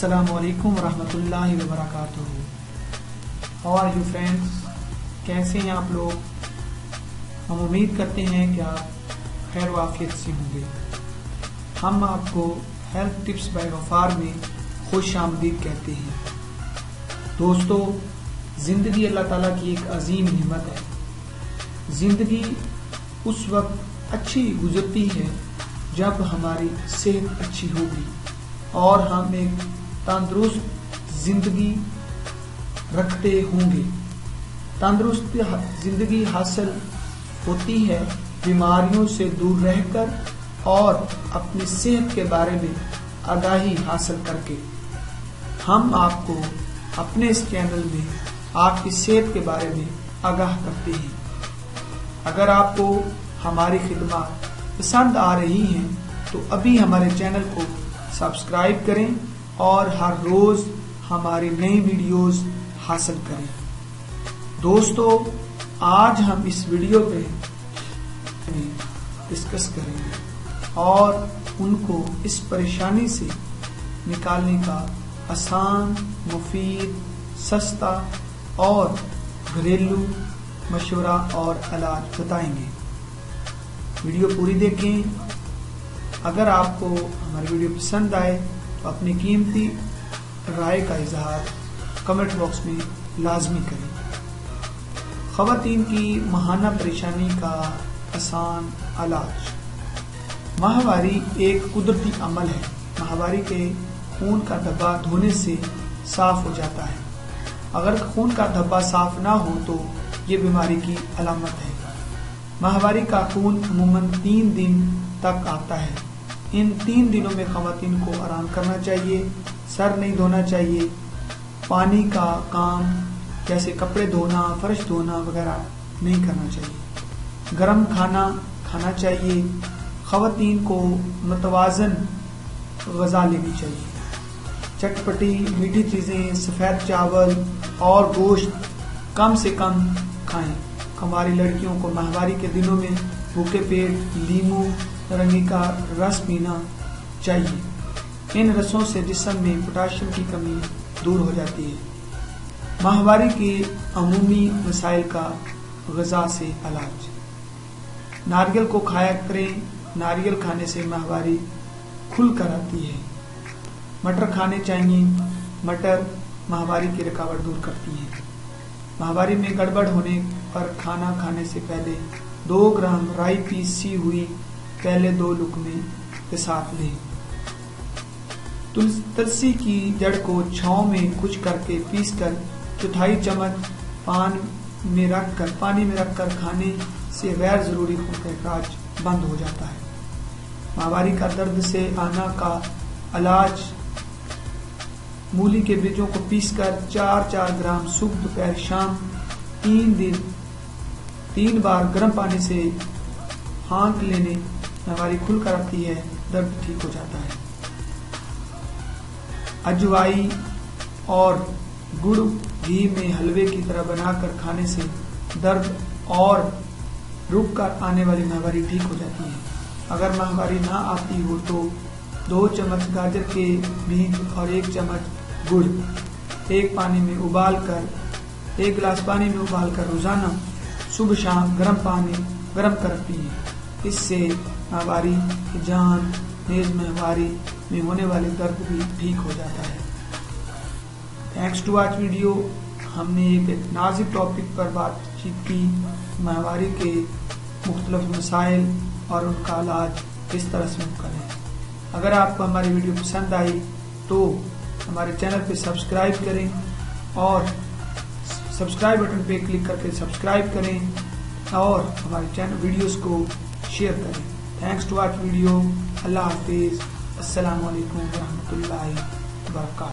السلام علیکم ورحمۃ اللہ وبرکاتہ۔ ہاؤ آر یو فرینڈس، کیسے ہیں آپ لوگ؟ ہم امید کرتے ہیں کہ آپ خیر و عافیت سے ہوں گے۔ ہم آپ کو ہیلتھ ٹپس بائی غفار میں خوش آمدید کہتے ہیں۔ دوستو، زندگی اللہ تعالیٰ کی ایک عظیم نعمت ہے۔ زندگی اس وقت اچھی گزرتی ہے جب ہماری صحت اچھی ہوگی اور ہم ایک تندرست زندگی رکھتے ہوں گے۔ تندرست زندگی حاصل ہوتی ہے بیماریوں سے دور رہ کر اور اپنی صحت کے بارے میں آگاہی حاصل کر کے۔ ہم آپ کو اپنے اس چینل میں آپ کی صحت کے بارے میں آگاہ کرتے ہیں۔ اگر آپ کو ہماری خدمات پسند آ رہی ہیں تو ابھی ہمارے چینل کو سبسکرائب کریں اور ہر روز ہماری نئی ویڈیوز حاصل کریں۔ دوستو، آج ہم اس ویڈیو پہ ڈسکس کریں گے اور ان کو اس پریشانی سے نکالنے کا آسان، مفید، سستا اور گھریلو مشورہ اور علاج بتائیں گے۔ ویڈیو پوری دیکھیں۔ اگر آپ کو ہماری ویڈیو پسند آئے تو اپنی قیمتی رائے کا اظہار کمنٹ باکس میں لازمی کریں۔ خواتین کی ماہانہ پریشانی کا آسان علاج۔ ماہواری ایک قدرتی عمل ہے۔ ماہواری کے خون کا دھبا دھونے سے صاف ہو جاتا ہے۔ اگر خون کا دھبا صاف نہ ہو تو یہ بیماری کی علامت ہے۔ ماہواری کا خون عموماً 3 دن تک آتا ہے۔ ان 3 دنوں میں خواتین کو آرام کرنا چاہیے، سر نہیں دھونا چاہیے، پانی کا کام جیسے کپڑے دھونا، فرش دھونا وغیرہ نہیں کرنا چاہیے۔ گرم کھانا کھانا چاہیے۔ خواتین کو متوازن غذا لینی چاہیے۔ چٹپٹی میٹھی چیزیں، سفید چاول اور گوشت کم سے کم کھائیں۔ ہماری لڑکیوں کو ماہواری کے دنوں میں بھوکے پیٹ لیموں نارنگی کا رس پینا چاہیے۔ ان رسوں سے جسم میں پوٹاشیم کی کمی دور ہو جاتی ہے۔ ماہواری کے عمومی مسائل کا غذا سے علاج۔ ناریل کو کھایا کریں۔ ناریل کھانے سے ماہواری کھل کر آتی ہے۔ مٹر کھانے چاہیے۔ مٹر ماہواری کی رکاوٹ دور کرتی ہے۔ ماہواری میں گڑبڑ ہونے پر کھانا کھانے سے پہلے 2 گرام رائی پیسی ہوئی پہلے 2 لقمے کے ساتھ لیں۔ تلسی کی جڑ کو چھاؤں میں کچھ کر کے پیس کر 1/4 چمچ پانی میں رکھ کر کھانے سے غیر ضروری خون کا اخراج بند ہو جاتا ہے۔ ماہواری کا درد سے آنا کا علاج۔ مولی کے بیجوں کو پیس کر 4 گرام صبح دوپہر شام 3 بار گرم پانی سے ہانک لینے ماہواری کھل کر آتی ہے، درد ٹھیک ہو جاتا ہے۔ اجوائی اور گڑ گھی میں حلوے کی طرح بنا کر کھانے سے درد اور رک کر آنے والی ماہواری ٹھیک ہو جاتی ہے۔ اگر ماہواری نہ آتی ہو تو 2 چمچ گاجر کے بیج اور 1 چمچ گڑ ایک گلاس پانی میں ابال کر روزانہ صبح شام گرم کر پیئیں۔ اس سے ماہواری کی جان نیز ماہواری میں ہونے والے درد بھی ٹھیک ہو جاتا ہے۔ Thanks to watch video. ہم نے ایک نازک ٹاپک پر بات چیت کی، ماہواری کے مختلف مسائل اور ان کا علاج کس طرح سے ممکن ہے۔ اگر آپ کو ہماری ویڈیو پسند آئی تو ہمارے چینل پہ سبسکرائب کریں اور سبسکرائب بٹن پہ کلک کر کے سبسکرائب کریں اور ہمارے چینل ویڈیوز کو شیئر کریں۔ Thanks to watch video. اللہ حافظ۔ السلام علیکم ورحمۃ اللہ وبرکاتہ۔